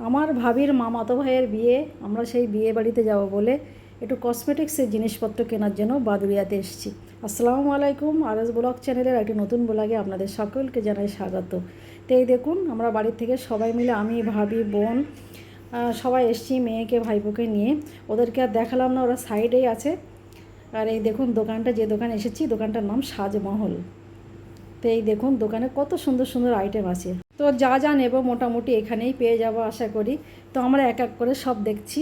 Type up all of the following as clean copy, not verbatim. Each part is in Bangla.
আমার ভাবির মামাতো ভাইয়ের বিয়ে, আমরা সেই বিয়ে বাড়িতে যাব বলে একটু কসমেটিক্সের জিনিসপত্র কেনার জন্য বাদুড়িয়াতে এসেছি। আসসালামু আলাইকুম, আরএস ব্লগ চ্যানেলের একটি নতুন ব্লগে আপনাদের সকলকে জানাই স্বাগত। তো এই দেখুন, আমরা বাড়ির থেকে সবাই মিলে, আমি, ভাবি, বোন, সবাই এসেছি মেয়েকে ভাইপোকে নিয়ে। ওদেরকে আর দেখালাম না, ওরা সাইডেই আছে। আর এই দেখুন দোকানটা, যে দোকানে এসেছি দোকানটার নাম সাজমহল। তো এই দেখুন দোকানে কত সুন্দর সুন্দর আইটেম আছে। তো যা যা নেব মোটামুটি এখানেই পেয়ে যাব আশা করি। তো আমরা এক এক করে সব দেখছি।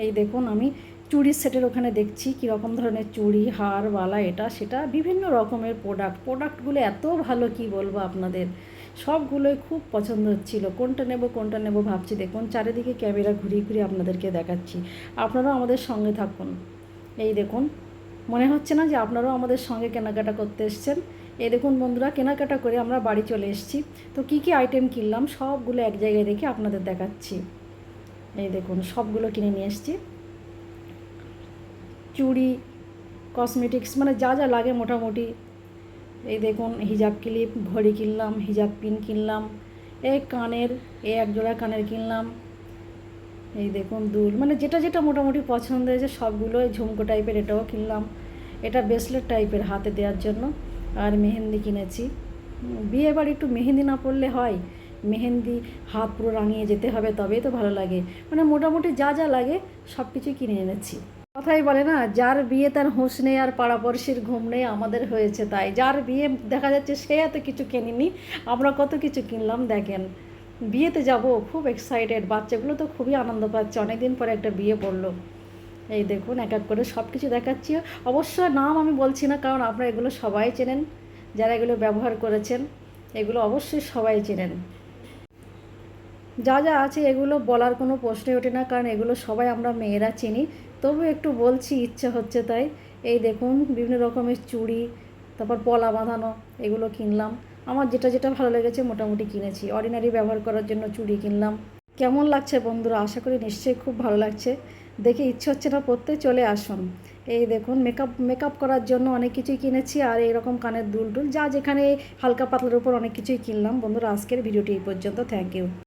এই দেখুন আমি চুড়ির সেটের ওখানে দেখছি কীরকম ধরনের চুড়ি, হার, বালা, এটা সেটা বিভিন্ন রকমের প্রোডাক্টগুলো এত ভালো, কি বলবো আপনাদের, সবগুলোই খুব পছন্দ হচ্ছিল। কোনটা নেব ভাবছি। দেখুন চারিদিকে ক্যামেরা ঘুরিয়ে ঘুরিয়ে আপনাদেরকে দেখাচ্ছি, আপনারাও আমাদের সঙ্গে থাকুন। এই দেখুন, মনে হচ্ছে না যে আপনারাও আমাদের সঙ্গে কেনাকাটা করতে এসছেন। এই দেখুন বন্ধুরা, কেনাকাটা করে আমরা বাড়ি চলে এসেছি। তো কী কী আইটেম কিনলাম সবগুলো এক জায়গায় রেখে আপনাদের দেখাচ্ছি। এই দেখুন সবগুলো কিনে নিয়ে এসেছি। চুড়ি, কসমেটিক্স, মানে যা যা লাগে মোটামুটি। এই দেখুন হিজাব ক্লিপ, ঘড়ি কিনলাম, হিজাব পিন কিনলাম, এই কানের, এই এক জোড়া কানের কিনলাম। এই দেখুন দুল, মানে যেটা যেটা মোটামুটি পছন্দ হয়েছে সবগুলো। ঝুমকো টাইপের এটাও কিনলাম, এটা ব্রেসলেট টাইপের হাতে দেওয়ার জন্য। আর মেহেন্দি কিনেছি। বিয়ে বাড়ি একটু মেহেন্দি না পড়লে হয়? মেহেন্দি হাত পুরো রাঙিয়ে যেতে হবে, তবেই তো ভালো লাগে। মানে মোটামুটি যা যা লাগে সব কিছুই কিনে এনেছি। কথাই বলে না, যার বিয়ে তার হুঁশ নেই আর পাড়াপড়শির ঘুম নেই। আমাদের হয়েছে তাই। যার বিয়ে দেখা যাচ্ছে সে এত কিছু কেনেনি, আমরা কত কিছু কিনলাম দেখেন। বিয়েতে যাব, খুব এক্সাইটেড। বাচ্চাগুলো তো খুবই আনন্দ পাচ্ছে, অনেকদিন পরে একটা বিয়ে পড়লো। এই দেখুন এক এক করে সব কিছু দেখাচ্ছি। অবশ্য নাম আমি বলছি না, কারণ আপনারা এগুলো সবাই চেনেন, যারা এগুলো ব্যবহার করেছেন এগুলো অবশ্যই সবাই চেনেন। যা যা আছে এগুলো বলার কোনো প্রশ্নই ওঠে না, কারণ এগুলো সবাই আমরা মেয়েরা চিনি। তবু একটু বলছি, ইচ্ছে হচ্ছে তাই। এই দেখুন বিভিন্ন রকমের চুড়ি, তারপর পলা বাঁধানো, এগুলো কিনলাম। আমার যেটা যেটা ভালো লেগেছে মোটামুটি কিনেছি। অর্ডিনারি ব্যবহার করার জন্য চুড়ি কিনলাম। কেমন লাগছে বন্ধুরা? আশা করি নিশ্চয়ই খুব ভালো লাগছে। দেখে ইচ্ছে হচ্ছে না পড়তে, চলে আসুন। এই দেখুন মেকআপ করার জন্য অনেক কিছুই কিনেছি। আর এইরকম কানের দুল টুল যা যেখানে হালকা পাতলার উপর অনেক কিছুই কিনলাম। বন্ধুরা আজকের ভিডিওটি এই পর্যন্ত। Thank you.